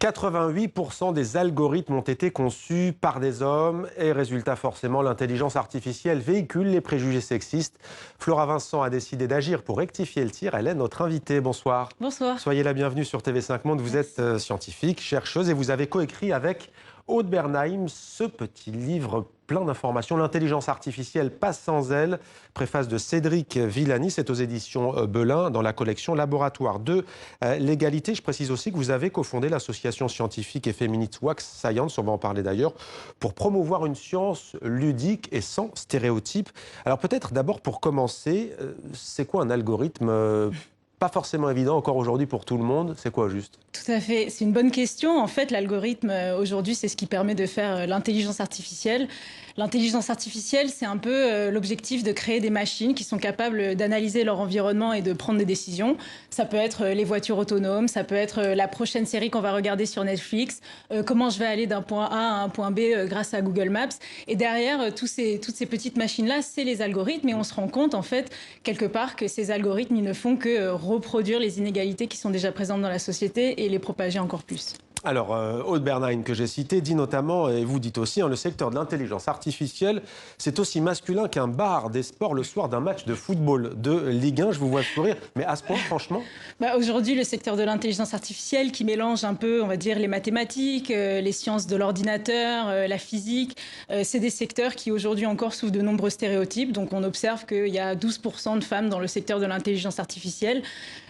88% des algorithmes ont été conçus par des hommes et résultat forcément, l'intelligence artificielle véhicule les préjugés sexistes. Flora Vincent a décidé d'agir pour rectifier le tir. Elle est notre invitée. Bonsoir. Bonsoir. Soyez la bienvenue sur TV5 Monde. Vous êtes scientifique, chercheuse et vous avez coécrit avec Aude Bernheim ce petit livre plein d'informations. L'intelligence artificielle passe sans elle. Préface de Cédric Villani, c'est aux éditions Belin dans la collection Laboratoire de l'égalité. Je précise aussi que vous avez cofondé l'association scientifique et féministe Wax Science, on va en parler d'ailleurs, pour promouvoir une science ludique et sans stéréotypes. Alors peut-être d'abord pour commencer, c'est quoi un algorithme pas forcément évident encore aujourd'hui pour tout le monde. C'est quoi juste? Tout à fait, c'est une bonne question. En fait, l'algorithme, aujourd'hui, c'est ce qui permet de faire l'intelligence artificielle. L'intelligence artificielle, c'est un peu l'objectif de créer des machines qui sont capables d'analyser leur environnement et de prendre des décisions. Ça peut être les voitures autonomes, ça peut être la prochaine série qu'on va regarder sur Netflix, comment je vais aller d'un point A à un point B grâce à Google Maps. Et derrière, toutes ces petites machines-là, c'est les algorithmes. Et on se rend compte, en fait, quelque part, que ces algorithmes, ils ne font que reproduire les inégalités qui sont déjà présentes dans la société et les propager encore plus. Alors, Aude Bernheim, que j'ai cité, dit notamment, et vous dites aussi, le secteur de l'intelligence artificielle, c'est aussi masculin qu'un bar des sports le soir d'un match de football de Ligue 1. Je vous vois sourire, mais à ce point, franchement aujourd'hui, le secteur de l'intelligence artificielle qui mélange un peu, on va dire, les mathématiques, les sciences de l'ordinateur, la physique, c'est des secteurs qui aujourd'hui encore souffrent de nombreux stéréotypes. Donc, on observe qu'il y a 12% de femmes dans le secteur de l'intelligence artificielle.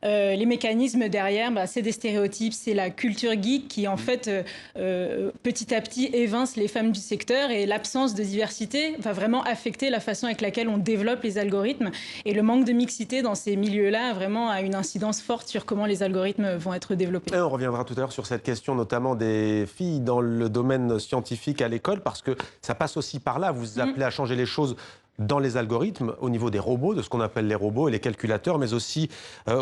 Les mécanismes derrière, c'est des stéréotypes, c'est la culture geek qui en fait petit à petit évince les femmes du secteur, et l'absence de diversité va vraiment affecter la façon avec laquelle on développe les algorithmes, et le manque de mixité dans ces milieux-là vraiment a une incidence forte sur comment les algorithmes vont être développés. Et on reviendra tout à l'heure sur cette question notamment des filles dans le domaine scientifique à l'école, parce que ça passe aussi par là, vous appelez à changer les choses dans les algorithmes, au niveau des robots, de ce qu'on appelle les robots et les calculateurs, mais aussi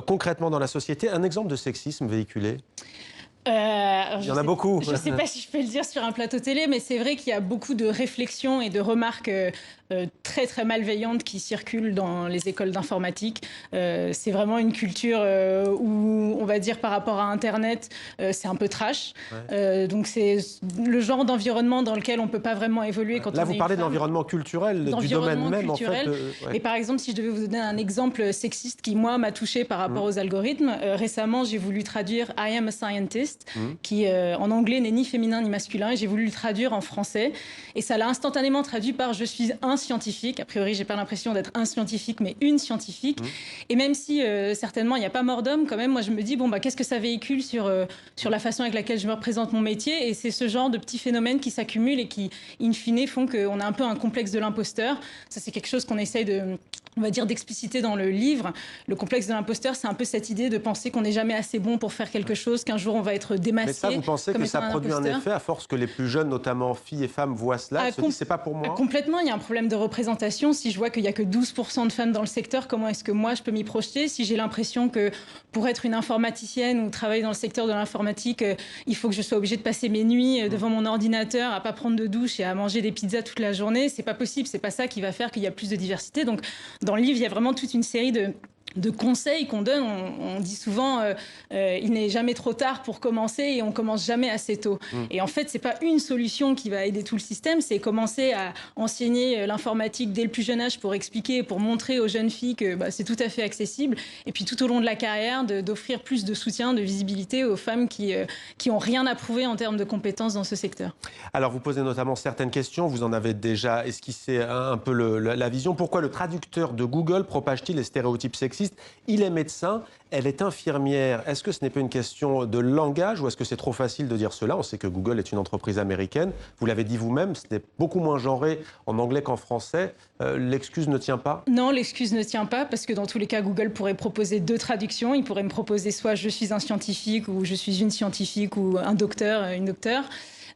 concrètement dans la société. Un exemple de sexisme véhiculé? Il y en a beaucoup. Je ne sais pas si je peux le dire sur un plateau télé, mais c'est vrai qu'il y a beaucoup de réflexions et de remarques très très malveillantes qui circulent dans les écoles d'informatique. C'est vraiment une culture où, on va dire, par rapport à Internet, c'est un peu trash. Ouais. Donc c'est le genre d'environnement dans lequel on ne peut pas vraiment évoluer quand on est une femme. Là, vous parlez de l'environnement culturel, du domaine même, en fait. Et par exemple, si je devais vous donner un exemple sexiste qui, moi, m'a touchée par rapport aux algorithmes, récemment, j'ai voulu traduire « I am a scientist », qui en anglais n'est ni féminin ni masculin, et j'ai voulu le traduire en français, et ça l'a instantanément traduit par « je suis un scientifique ». A priori, j'ai pas l'impression d'être un scientifique, mais une scientifique. Et même si certainement il n'y a pas mort d'homme, quand même, moi je me dis qu'est-ce que ça véhicule sur la façon avec laquelle je me représente mon métier, et c'est ce genre de petits phénomènes qui s'accumulent et qui, in fine, font qu'on a un peu un complexe de l'imposteur. Ça, c'est quelque chose qu'on essaye on va dire d'expliciter dans le livre. Le complexe de l'imposteur, c'est un peu cette idée de penser qu'on n'est jamais assez bon pour faire quelque chose, qu'un jour on va être démasqué. Mais ça, vous pensez que ça produit un effet à force que les plus jeunes, notamment filles et femmes, voient cela, se disent c'est pas pour moi? Complètement, il y a un problème de représentation. Si je vois qu'il n'y a que 12% de femmes dans le secteur, comment est-ce que moi je peux m'y projeter? Si j'ai l'impression que pour être une informaticienne ou travailler dans le secteur de l'informatique, il faut que je sois obligée de passer mes nuits devant mon ordinateur, à pas prendre de douche et à manger des pizzas toute la journée, c'est pas possible, c'est pas ça qui va faire qu'il y a plus de diversité. Donc dans le livre, il y a vraiment toute une série de conseils qu'on donne. On dit souvent il n'est jamais trop tard pour commencer, et on commence jamais assez tôt. Et en fait, c'est pas une solution qui va aider tout le système, c'est commencer à enseigner l'informatique dès le plus jeune âge pour expliquer, pour montrer aux jeunes filles que c'est tout à fait accessible, et puis tout au long de la carrière d'offrir plus de soutien, de visibilité aux femmes qui ont rien à prouver en termes de compétences dans ce secteur. Alors vous posez notamment certaines questions, vous en avez déjà esquissé un peu la vision. Pourquoi le traducteur de Google propage-t-il les stéréotypes sexistes? Il est médecin, elle est infirmière. Est-ce que ce n'est pas une question de langage, ou est-ce que c'est trop facile de dire cela? On sait que Google est une entreprise américaine. Vous l'avez dit vous-même, c'est beaucoup moins genré en anglais qu'en français. L'excuse ne tient pas? Non, l'excuse ne tient pas, parce que dans tous les cas, Google pourrait proposer deux traductions. Il pourrait me proposer soit « je suis un scientifique » ou « je suis une scientifique » ou « un docteur, une docteure ».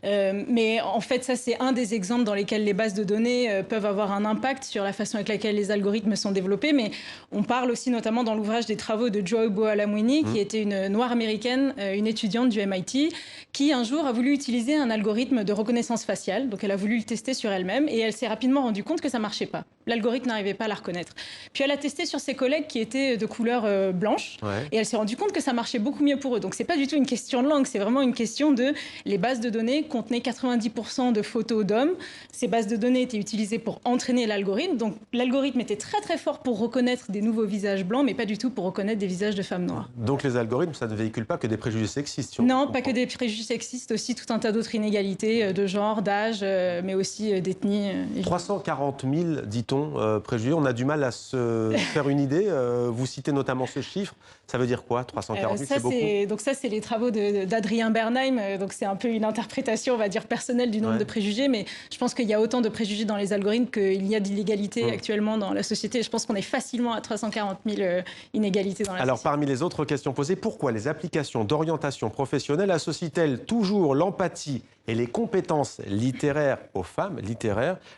Mais en fait, ça, c'est un des exemples dans lesquels les bases de données peuvent avoir un impact sur la façon avec laquelle les algorithmes sont développés. Mais on parle aussi notamment dans l'ouvrage des travaux de Joy Buolamwini, qui était une noire américaine, une étudiante du MIT, qui un jour a voulu utiliser un algorithme de reconnaissance faciale. Donc elle a voulu le tester sur elle-même et elle s'est rapidement rendue compte que ça marchait pas. L'algorithme n'arrivait pas à la reconnaître. Puis elle a testé sur ses collègues qui étaient de couleur blanche et elle s'est rendue compte que ça marchait beaucoup mieux pour eux. Donc c'est pas du tout une question de langue, c'est vraiment une question de les bases de données contenaient 90% de photos d'hommes. Ces bases de données étaient utilisées pour entraîner l'algorithme. Donc l'algorithme était très très fort pour reconnaître des nouveaux visages blancs, mais pas du tout pour reconnaître des visages de femmes noires. Donc les algorithmes, ça ne véhicule pas que des préjugés sexistes? Non, pas que des préjugés sexistes, aussi tout un tas d'autres inégalités de genre, d'âge, mais aussi d'ethnie. 340 000, dit-on, préjugés. On a du mal à se faire une idée. Vous citez notamment ce chiffre. Ça veut dire quoi, 340 000? C'est beaucoup. Donc ça, c'est les travaux d'Adrien Bernheim. Donc c'est un peu une interprétation, on va dire, personnelle du nombre de préjugés. Mais je pense qu'il y a autant de préjugés dans les algorithmes qu'il y a d'illégalités actuellement dans la société. Je pense qu'on est facilement à 340 000 inégalités dans la société. Alors, parmi les autres questions posées, pourquoi les applications d'orientation professionnelle associent-elles toujours l'empathie et les compétences littéraires aux femmes,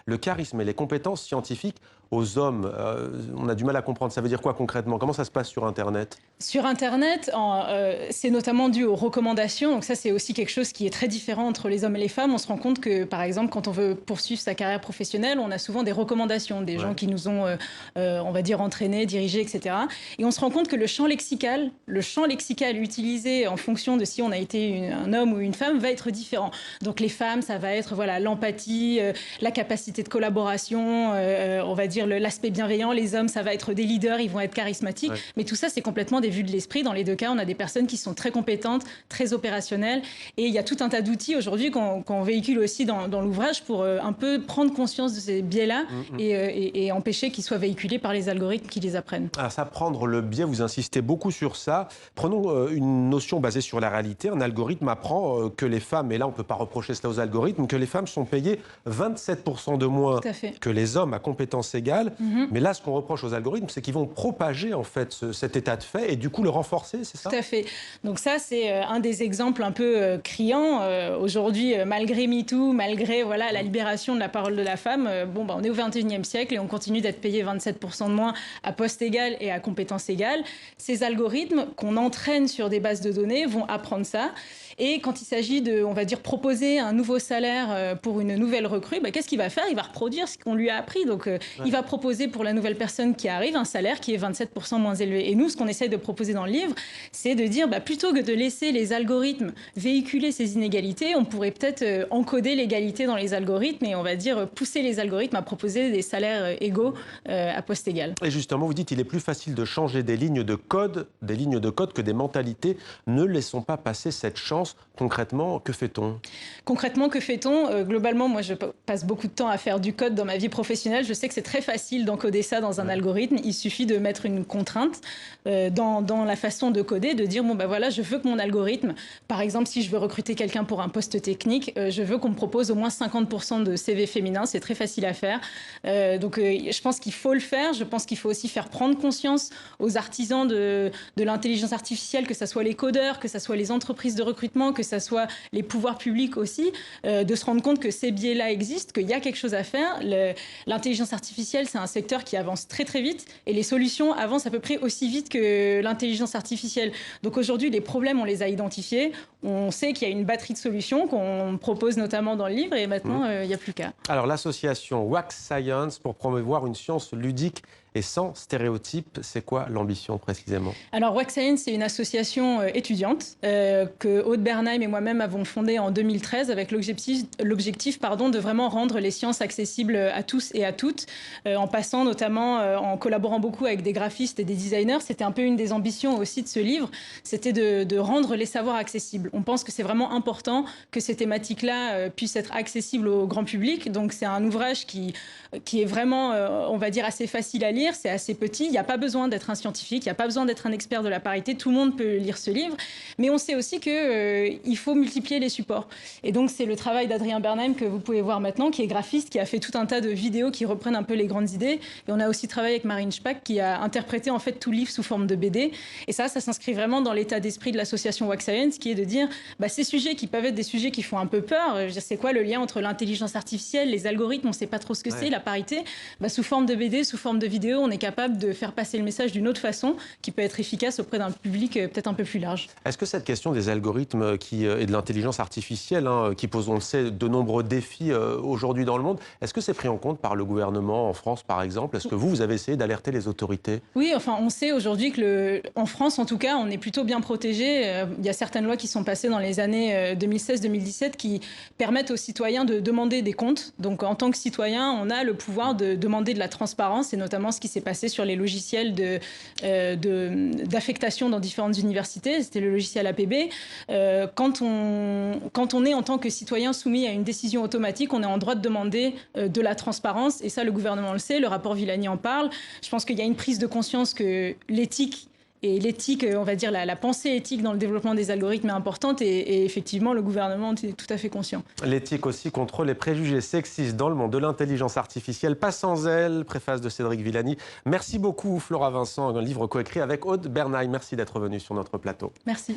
le charisme et les compétences scientifiques aux hommes? On a du mal à comprendre. Ça veut dire quoi concrètement? Comment ça se passe sur Internet? Sur Internet, c'est notamment dû aux recommandations. Donc ça, c'est aussi quelque chose qui est très différent entre les hommes et les femmes. On se rend compte que, par exemple, quand on veut poursuivre sa carrière professionnelle, on a souvent des recommandations, des gens qui nous ont, on va dire, entraînés, dirigés, etc. Et on se rend compte que le champ lexical utilisé en fonction de si on a été un homme ou une femme va être différent. Donc les femmes, ça va être l'empathie, la capacité de collaboration, on va dire l'aspect bienveillant. Les hommes, ça va être des leaders, ils vont être charismatiques. Mais tout ça, c'est complètement des vues de l'esprit. Dans les deux cas, on a des personnes qui sont très compétentes, très opérationnelles. Et il y a tout un tas d'outils aujourd'hui qu'on véhicule aussi dans l'ouvrage pour un peu prendre conscience de ces biais-là et empêcher qu'ils soient véhiculés par les algorithmes qui les apprennent. Alors ça, prendre le biais, vous insistez beaucoup sur ça. Prenons une notion basée sur la réalité. Un algorithme apprend que les femmes, et là on ne peut pas reprocher cela aux algorithmes, que les femmes sont payées 27% de moins que les hommes à compétences égales. Mais là, ce qu'on reproche aux algorithmes, c'est qu'ils vont propager en fait cet état de fait et du coup le renforcer, c'est ça? Tout à fait. Donc ça, c'est un des exemples un peu criants. Aujourd'hui, malgré MeToo, malgré la libération de la parole de la femme, on est au XXIe siècle et on continue d'être payé 27% de moins à poste égal et à compétences égales. Ces algorithmes qu'on entraîne sur des bases de données vont apprendre ça. Et quand il s'agit de, on va dire, proposer un nouveau salaire pour une nouvelle recrue, qu'est-ce qu'il va faire? Il va reproduire ce qu'on lui a appris. Donc, il va proposer pour la nouvelle personne qui arrive un salaire qui est 27% moins élevé. Et nous, ce qu'on essaye de proposer dans le livre, c'est de dire, plutôt que de laisser les algorithmes véhiculer ces inégalités, on pourrait peut-être encoder l'égalité dans les algorithmes et on va dire pousser les algorithmes à proposer des salaires égaux à poste égal. Et justement, vous dites qu'il est plus facile de changer des lignes de code que des mentalités. Ne laissons pas passer cette chance. Concrètement, que fait-on? Concrètement, que fait-on? Globalement, moi, je passe beaucoup de temps à faire du code dans ma vie professionnelle. Je sais que c'est très facile d'encoder ça dans un algorithme. Il suffit de mettre une contrainte dans la façon de coder, de dire, je veux que mon algorithme, par exemple, si je veux recruter quelqu'un pour un poste technique, je veux qu'on me propose au moins 50% de CV féminins. C'est très facile à faire. Donc, je pense qu'il faut le faire. Je pense qu'il faut aussi faire prendre conscience aux artisans de l'intelligence artificielle, que ce soit les codeurs, que ce soit les entreprises de recrutement, que ce soit les pouvoirs publics aussi, de se rendre compte que ces biais-là existent, qu'il y a quelque chose à faire. L'intelligence artificielle, c'est un secteur qui avance très très vite et les solutions avancent à peu près aussi vite que l'intelligence artificielle. Donc aujourd'hui, les problèmes, on les a identifiés. On sait qu'il y a une batterie de solutions qu'on propose notamment dans le livre et maintenant, il n'y a plus qu'à. Alors l'association Wax Science pour promouvoir une science ludique et sans stéréotypes, c'est quoi l'ambition précisément? Alors Wax Science, c'est une association étudiante que Aude Bernheim et moi-même avons fondée en 2013 avec l'objectif de vraiment rendre les sciences accessibles à tous et à toutes, en passant notamment, en collaborant beaucoup avec des graphistes et des designers. C'était un peu une des ambitions aussi de ce livre, c'était de rendre les savoirs accessibles. On pense que c'est vraiment important que ces thématiques-là puissent être accessibles au grand public. Donc c'est un ouvrage qui est vraiment, on va dire, assez facile à lire, lire, c'est assez petit, il n'y a pas besoin d'être un scientifique, il n'y a pas besoin d'être un expert de la parité, tout le monde peut lire ce livre, mais on sait aussi qu'il faut multiplier les supports. Et donc c'est le travail d'Adrien Bernheim que vous pouvez voir maintenant, qui est graphiste, qui a fait tout un tas de vidéos qui reprennent un peu les grandes idées. Et on a aussi travaillé avec Marine Spack, qui a interprété en fait tout le livre sous forme de BD. Et ça s'inscrit vraiment dans l'état d'esprit de l'association Wax Science, qui est de dire ces sujets qui peuvent être des sujets qui font un peu peur, c'est quoi le lien entre l'intelligence artificielle, les algorithmes, on ne sait pas trop ce que c'est, la parité, sous forme de BD, sous forme de vidéo, on est capable de faire passer le message d'une autre façon qui peut être efficace auprès d'un public peut-être un peu plus large. Est-ce que cette question des algorithmes et de l'intelligence artificielle, qui pose, on le sait, de nombreux défis aujourd'hui dans le monde, est-ce que c'est pris en compte par le gouvernement en France, par exemple? Est-ce que vous avez essayé d'alerter les autorités? Oui, enfin, on sait aujourd'hui qu'en France, en tout cas, on est plutôt bien protégé. Il y a certaines lois qui sont passées dans les années 2016-2017 qui permettent aux citoyens de demander des comptes. Donc, en tant que citoyen, on a le pouvoir de demander de la transparence, et notamment ce qui s'est passé sur les logiciels d'affectation dans différentes universités. C'était le logiciel APB. Quand on est en tant que citoyen soumis à une décision automatique, on est en droit de demander de la transparence. Et ça, le gouvernement le sait, le rapport Villani en parle. Je pense qu'il y a une prise de conscience que l'éthique, on va dire la pensée éthique dans le développement des algorithmes est importante, et effectivement, le gouvernement est tout à fait conscient. L'éthique aussi contre les préjugés sexistes dans le monde de l'intelligence artificielle. Pas sans elle, préface de Cédric Villani. Merci beaucoup, Flora Vincent, un livre coécrit avec Aude Bernheim. Merci d'être venue sur notre plateau. Merci.